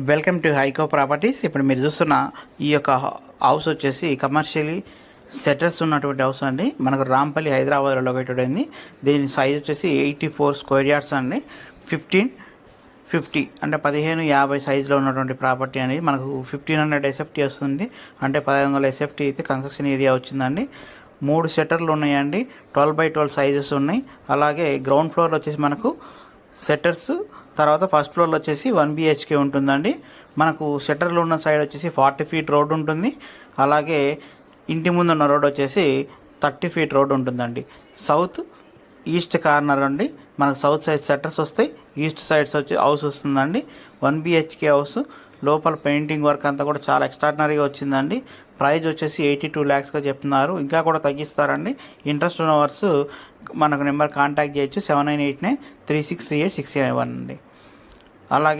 Welcome to హైకో properties. ఇప్పుడు మీరు చూస్తున్న ఈ యొక్క హౌస్ వచ్చేసి కమర్షియలీ సెటర్స్ ఉన్నటువంటి హౌస్ అండి. మనకు రాంపల్లి హైదరాబాద్లో లొకేటెడ్ అయింది. దీని సైజ్ వచ్చేసి 84 స్క్వేర్ యార్డ్స్ అండి. 1550 అంటే 1550 సైజులో ఉన్నటువంటి ప్రాపర్టీ అండి. మనకు 1500 ఎస్ఎఫ్టీ వస్తుంది, అంటే 1500 ఎస్ఎఫ్టీ అయితే కన్స్ట్రక్షన్ ఏరియా వచ్చిందండి. 3 షట్టర్లు ఉన్నాయండి, 12x12 సైజెస్ ఉన్నాయి. అలాగే గ్రౌండ్ ఫ్లోర్లో వచ్చేసి మనకు షట్టర్స్, తర్వాత ఫస్ట్ ఫ్లోర్లో వచ్చేసి 1 BHK ఉంటుందండి. మనకు షట్టర్లు ఉన్న సైడ్ వచ్చేసి 40 ఫీట్ రోడ్ ఉంటుంది. అలాగే ఇంటి ముందు ఉన్న రోడ్ వచ్చేసి 30 ఫీట్ రోడ్ ఉంటుందండి. సౌత్ ఈస్ట్ కార్నర్ అండి. మనకు సౌత్ సైడ్ షట్టర్స్ వస్తాయి, ఈస్ట్ సైడ్స్ వచ్చి హౌస్ వస్తుందండి. 1 BHK హౌస్. లోపల పెయింటింగ్ వర్క్ అంతా కూడా చాలా ఎక్స్ట్రాడినరీగా వచ్చిందండి. ప్రైస్ వచ్చేసి 82 lakhsగా చెప్తున్నారు. ఇంకా కూడా తగ్గిస్తారండి. ఇంట్రెస్ట్ ఉన్న వర్స్ మనకు నెంబర్ కాంటాక్ట్ చేయొచ్చు, 7989363861 అండి. అలాగే